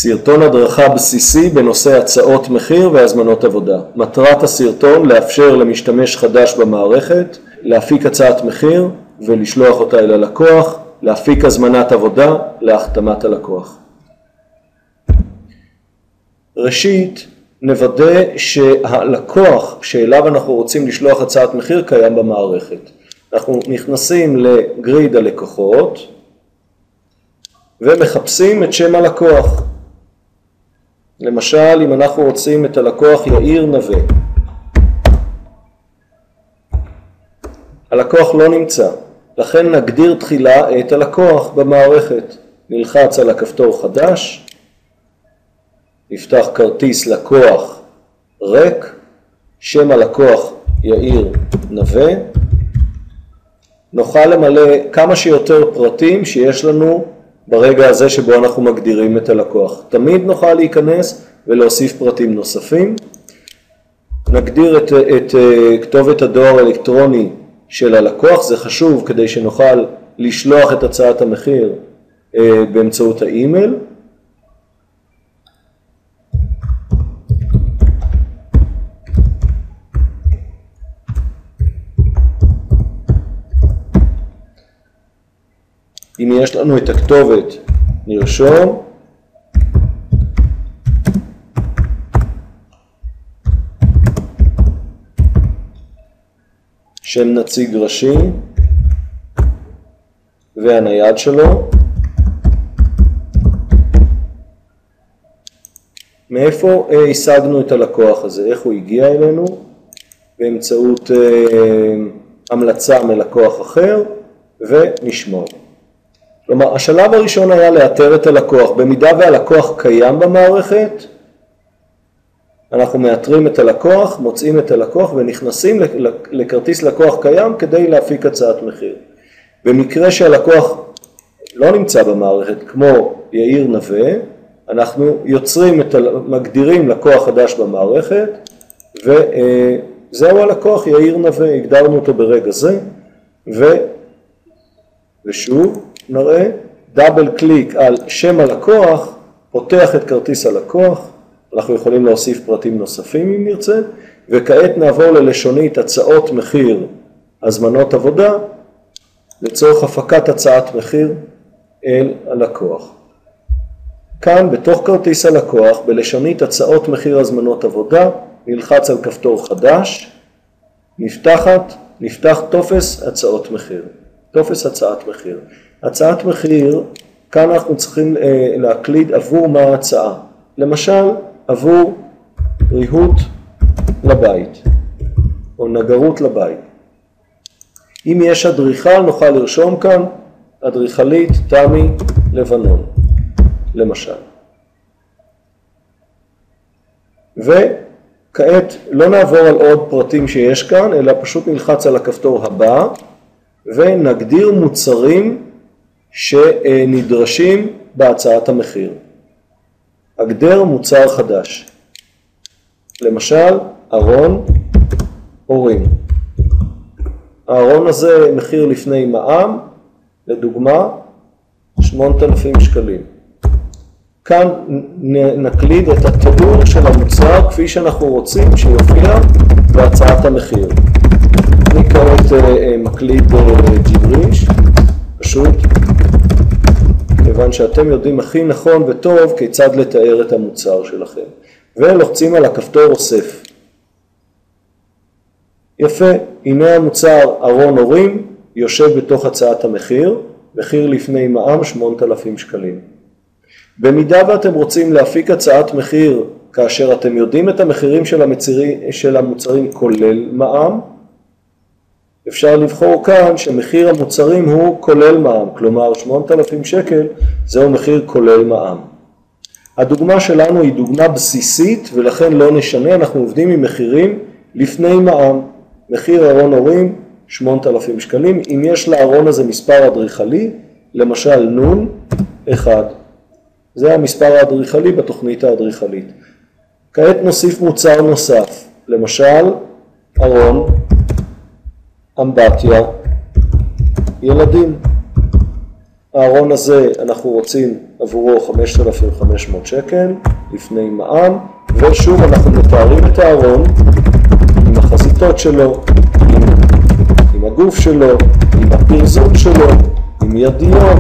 סרטון הדרכה בסיסי בנושא הצעות מחיר והזמנות עבודה. מטרת הסרטון לאפשר למשתמש חדש במערכת להפיק הצעת מחיר ולשלוח אותה אל הלקוח, להפיק הזמנת עבודה להחתמת הלקוח. ראשית, נוודא שהלקוח שאליו אנחנו רוצים לשלוח הצעת מחיר קיים במערכת. אנחנו נכנסים לגריד הלקוחות ומחפשים את שם הלקוח. למשל, אם אנחנו רוצים את הלקוח יאיר נווה, הלקוח לא נמצא, לכן נגדיר תחילה את הלקוח במערכת. נלחץ על הכפתור חדש, נפתח כרטיס לקוח ריק, שם הלקוח יאיר נווה, נוכל למלא כמה שיותר פרטים שיש לנו ברגע הזה שבו אנחנו מגדירים את הלקוח. תמיד נוכל להיכנס ולהוסיף פרטים נוספים. נגדיר את כתובת הדואר האלקטרוני של הלקוח, זה חשוב כדי שנוכל לשלוח את הצעת המחיר באמצעות האימייל. אם יש לנו את הכתובת, נרשום. שם נציג ראשי והנייד שלו. מאיפה השגנו את הלקוח הזה? איך הוא הגיע אלינו? באמצעות המלצה מלקוח אחר ונשמור. כלומר, השלב הראשון היה לאתר את הלקוח. במידה והלקוח קיים במערכת, אנחנו מאתרים את הלקוח, מוצאים את הלקוח ונכנסים לכרטיס לקוח קיים כדי להפיק הצעת מחיר. במקרה שהלקוח לא נמצא במערכת, כמו יאיר נווה, אנחנו מגדירים לקוח חדש במערכת, וזהו הלקוח יאיר נווה, הגדרנו אותו ברגע זה, ושוב, נראה, דאבל קליק על שם הלקוח, פותח את כרטיס הלקוח, אנחנו יכולים להוסיף פרטים נוספים אם נרצה, וכעת נעבור ללשונית הצעות מחיר, הזמנות עבודה, לצורך הפקת הצעת מחיר אל הלקוח. כאן בתוך כרטיס הלקוח, בלשונית הצעות מחיר הזמנות עבודה, נלחץ על כפתור חדש, נפתח טופס הצעות מחיר. טופס הצעת מחיר. הצעת מחיר, כאן אנחנו צריכים להקליד עבור מה ההצעה. למשל, עבור ריהוט לבית, או נגרות לבית. אם יש אדריכל, נוכל לרשום כאן, אדריכלית תמי לבנון, למשל. וכעת לא נעבור על עוד פרטים שיש כאן, אלא פשוט נלחץ על הכפתור הבא, ונגדיר מוצרים שנדרשים בהצעת המחיר. הגדר מוצר חדש. למשל, ארון הורים. הארון הזה מחיר לפני מע"מ, לדוגמה, 8,000 שקלים. כאן נקליד את התיאור של המוצר כפי שאנחנו רוצים שיופיע בהצעת המחיר. אני כעת מקליד ג'יבריש, פשוט, כיוון שאתם יודעים הכי נכון וטוב כיצד לתאר את המוצר שלכם. ולוחצים על הכפתור אוסף. יפה, הנה המוצר ארון הורים, יושב בתוך הצעת המחיר, מחיר לפני מע"מ 8,000 שקלים. במידה ואתם רוצים להפיק הצעת מחיר, כאשר אתם יודעים את המחירים של המוצרים כולל מע"מ, אפשר לבחור כאן שמחיר המוצרים הוא כולל מע"מ, כלומר 8,000 שקל זהו מחיר כולל מע"מ. הדוגמה שלנו היא דוגמה בסיסית ולכן לא נשנה, אנחנו עובדים עם מחירים לפני מע"מ. מחיר ארון הורים 8,000 שקלים, אם יש לארון הזה מספר אדריכלי, למשל נון 1. זה המספר האדריכלי בתוכנית האדריכלית. כעת נוסיף מוצר נוסף, למשל ארון אמבטיה ילדים. הארון הזה אנחנו רוצים עבורו 5,500 שקל לפני מע"מ, ושוב אנחנו מתארים את הארון עם החזיתות שלו, עם הגוף שלו, עם הפרזום שלו, עם ידיות,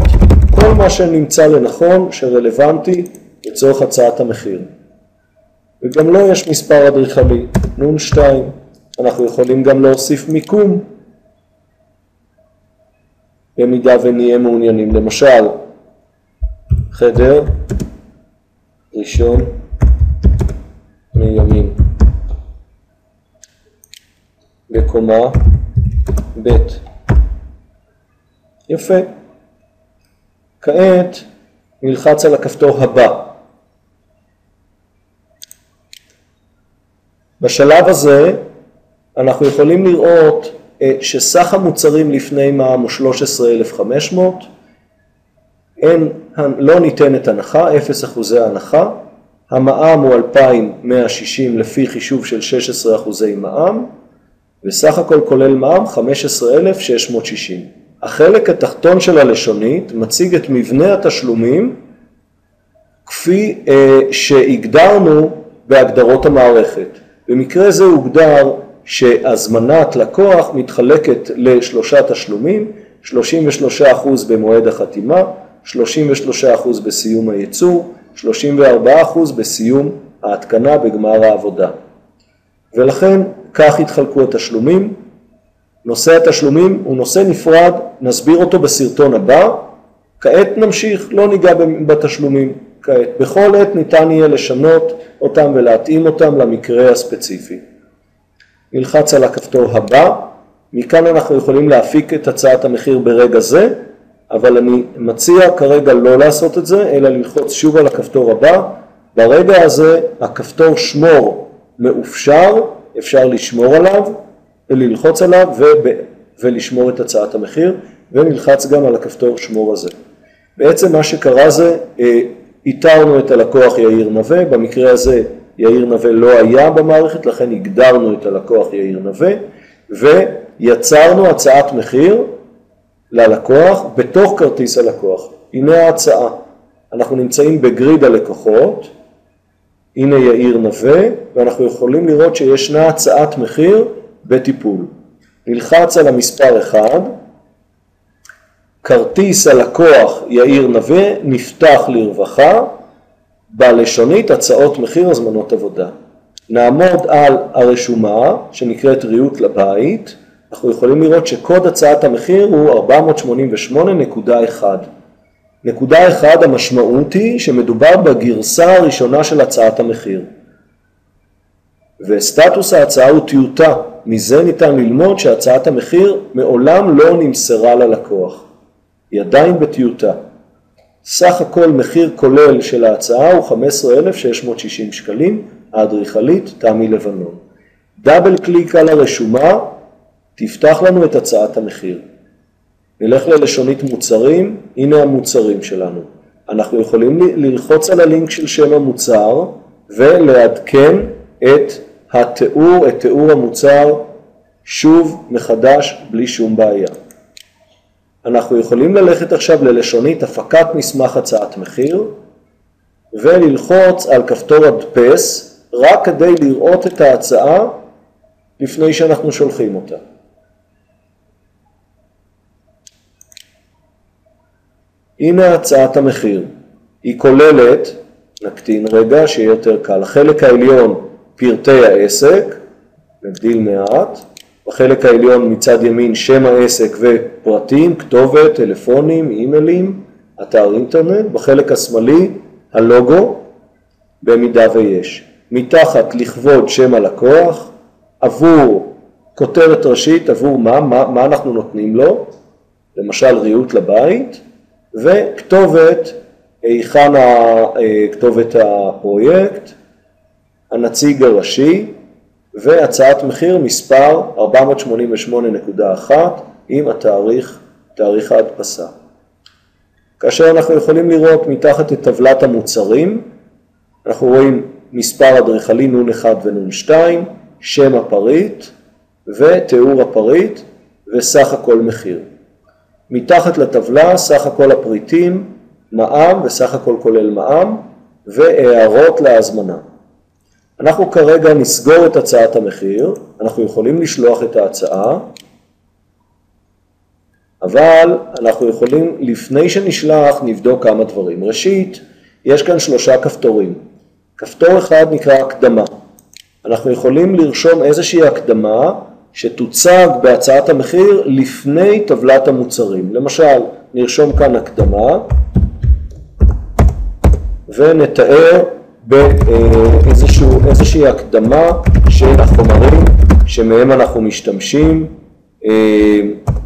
כל מה שנמצא לנכון שרלוונטי לצורך הצעת המחיר. וגם לו יש מספר אדריכלי, נון 2. אנחנו יכולים גם להוסיף מיקום, במידה ונהיה מעוניינים. למשל, חדר ראשון מימין, בקומה ב'. יפה. כעת נלחץ על הכפתור הבא. בשלב הזה אנחנו יכולים לראות שסך המוצרים לפני מע"מ הוא 13,500, לא ניתנת הנחה, 0% הנחה, המע"מ הוא 2,160 לפי חישוב של 16% מע"מ, וסך הכל כולל מע"מ 15,660. החלק התחתון של הלשונית מציג את מבנה התשלומים כפי שהגדרנו בהגדרות המערכת. במקרה זה הוגדר שהזמנת לקוח מתחלקת לשלושה תשלומים, 33% במועד החתימה, 33% בסיום הייצור, 34% בסיום ההתקנה בגמר העבודה. ולכן כך התחלקו התשלומים. נושא התשלומים הוא נושא נפרד, נסביר אותו בסרטון הבא. כעת נמשיך, לא ניגע בתשלומים כעת. בכל עת ניתן יהיה לשנות אותם ולהתאים אותם למקרה הספציפי. נלחץ על הכפתור הבא, מכאן אנחנו יכולים להפיק את הצעת המחיר ברגע זה, אבל אני מציע כרגע לא לעשות את זה, אלא ללחוץ שוב על הכפתור הבא. ברגע הזה הכפתור שמור מאופשר, אפשר לשמור עליו וללחוץ עליו ולשמור את הצעת המחיר, ונלחץ גם על הכפתור שמור הזה. בעצם מה שקרה זה, איתרנו את הלקוח יאיר נווה, במקרה הזה יאיר נווה לא היה במערכת, לכן הגדרנו את הלקוח יאיר נווה, ויצרנו הצעת מחיר ללקוח בתוך כרטיס הלקוח. הנה ההצעה, אנחנו נמצאים בגריד הלקוחות, הנה יאיר נווה, ואנחנו יכולים לראות שישנה הצעת מחיר בטיפול. נלחץ על המספר 1, כרטיס הלקוח יאיר נווה נפתח לרווחה, בלשונית הצעות מחיר הזמנות עבודה. נעמוד על הרשומה שנקראת ריהוט לבית, אנחנו יכולים לראות שקוד הצעת המחיר הוא 488.1. נקודה 1 המשמעות היא שמדובר בגרסה הראשונה של הצעת המחיר. וסטטוס ההצעה הוא טיוטה, מזה ניתן ללמוד שהצעת המחיר מעולם לא נמסרה ללקוח. היא עדיין בטיוטה. סך הכל מחיר כולל של ההצעה הוא 15,660 שקלים, האדריכלית תמי לבנון. דאבל קליק על הרשומה, תפתח לנו את הצעת המחיר. נלך ללשונית מוצרים, הנה המוצרים שלנו. אנחנו יכולים ללחוץ על הלינק של שם המוצר ולעדכן את התיאור, את תיאור המוצר שוב מחדש בלי שום בעיה. אנחנו יכולים ללכת עכשיו ללשונית הפקת מסמך הצעת מחיר וללחוץ על כפתור הדפס רק כדי לראות את ההצעה לפני שאנחנו שולחים אותה. הנה הצעת המחיר. היא כוללת, נקטין רגע שיהיה יותר קל, החלק העליון פרטי העסק, נגדיל מעט, בחלק העליון מצד ימין שם העסק ופרטים, כתובת, טלפונים, אימיילים, אתר אינטרנט, בחלק השמאלי הלוגו, במידה ויש. מתחת לכבוד שם הלקוח, עבור כותרת ראשית, עבור מה אנחנו נותנים לו, למשל ריהוט לבית, וכתובת, היכן כתובת הפרויקט, הנציג הראשי, והצעת מחיר מספר 488.1 עם תאריך ההדפסה. כאשר אנחנו יכולים לראות מתחת את טבלת המוצרים, אנחנו רואים מספר אדריכלי נון 1 ונון 2, שם הפריט ותיאור הפריט וסך הכל מחיר. מתחת לטבלה סך הכל הפריטים, מע"מ וסך הכל כולל מע"מ, והערות להזמנה. אנחנו כרגע נסגור את הצעת המחיר, אנחנו יכולים לשלוח את ההצעה, אבל אנחנו יכולים, לפני שנשלח, נבדוק כמה דברים. ראשית, יש כאן 3 כפתורים. כפתור אחד נקרא הקדמה. אנחנו יכולים לרשום איזושהי הקדמה שתוצג בהצעת המחיר לפני טבלת המוצרים. למשל, נרשום כאן הקדמה ונתאר באיזושהי הקדמה של החומרים שמהם אנחנו משתמשים,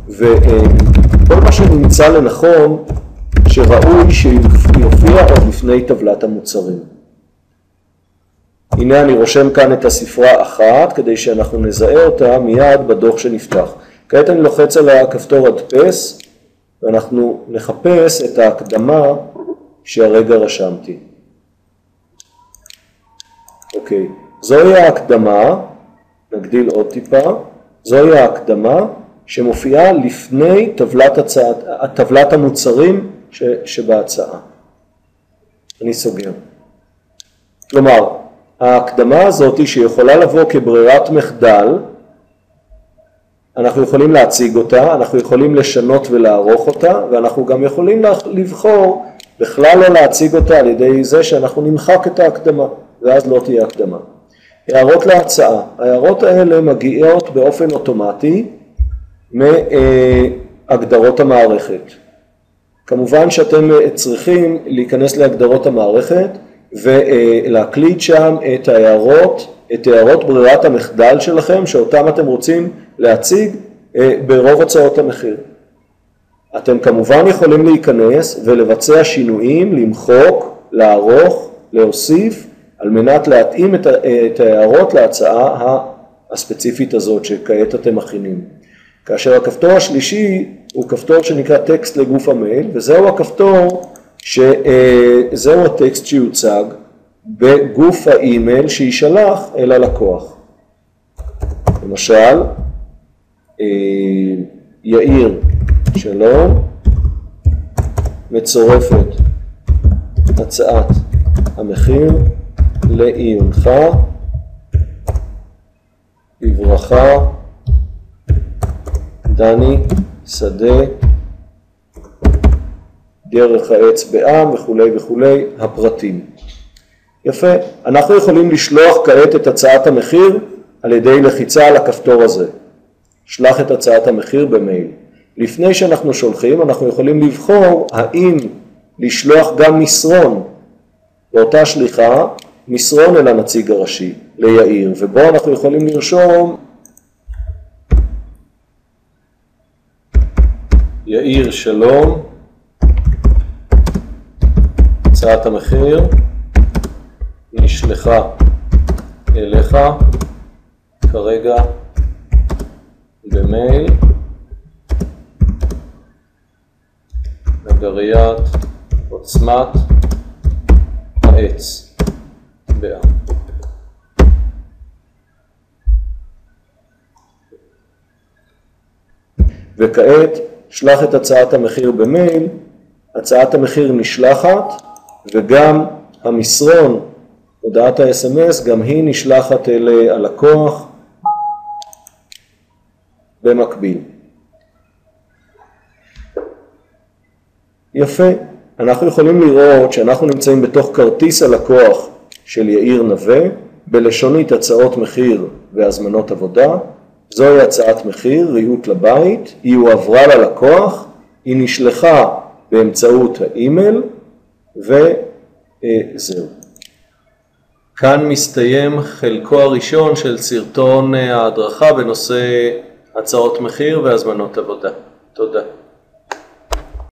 וכל מה שנמצא לנכון שראוי שיופיע עוד לפני טבלת המוצרים. הנה אני רושם כאן את הספרה אחת כדי שאנחנו נזהה אותה מיד בדוח שנפתח. כעת אני לוחץ על הכפתור הדפס ואנחנו נחפש את ההקדמה שהרגע רשמתי. אוקיי, זוהי ההקדמה, נגדיל עוד טיפה, זוהי ההקדמה שמופיעה לפני טבלת המוצרים שבהצעה. אני סוגר. כלומר, ההקדמה הזאת שיכולה לבוא כברירת מחדל, אנחנו יכולים להציג אותה, אנחנו יכולים לשנות ולערוך אותה, ואנחנו גם יכולים לבחור בכלל לא להציג אותה על ידי זה שאנחנו נמחק את ההקדמה, ואז לא תהיה הקדמה. הערות להצעה. ההערות האלה מגיעות באופן אוטומטי מהגדרות המערכת. כמובן שאתם צריכים להיכנס להגדרות המערכת ולהקליט שם את הערות ברירת המחדל שלכם, שאותם אתם רוצים להציג ברוב הצעות המחיר. אתם כמובן יכולים להיכנס ולבצע שינויים, למחוק, לערוך, להוסיף, על מנת להתאים את ההערות להצעה הספציפית הזאת שכעת אתם מכינים. כאשר הכפתור השלישי הוא כפתור שנקרא טקסט לגוף המייל, וזהו הכפתור שזהו הטקסט שיוצג בגוף האימייל שישלח אל הלקוח. למשל, יאיר, שלום, מצורפת הצעת המחיר לעיונך, בברכה, דני שדה, דרך העץ בעם וכו' וכו', הפרטים. יפה, אנחנו יכולים לשלוח כעת את הצעת המחיר על ידי לחיצה על הכפתור הזה. שלח את הצעת המחיר במייל. לפני שאנחנו שולחים, אנחנו יכולים לבחור האם לשלוח גם מסרון באותה שליחה, מסרון אל הנציג הראשי, ליאיר, ובו אנחנו יכולים לרשום יאיר שלום, הצעת המחיר נשלחה אליך כרגע במייל, נגריית עוצמת העץ בעם. וכעת שלח את הצעת המחיר במייל, הצעת המחיר נשלחת וגם המסרון, הודעת ה-SMS, גם היא נשלחת אל הלקוח במקביל. יפה, אנחנו יכולים לראות שאנחנו נמצאים בתוך כרטיס הלקוח של יאיר נווה, בלשונית הצעות מחיר והזמנות עבודה. זוהי הצעת מחיר, ריהוט לבית, היא הועברה ללקוח, היא נשלחה באמצעות האימייל, וזהו. כאן מסתיים חלקו הראשון של סרטון ההדרכה בנושא הצעות מחיר והזמנות עבודה. תודה.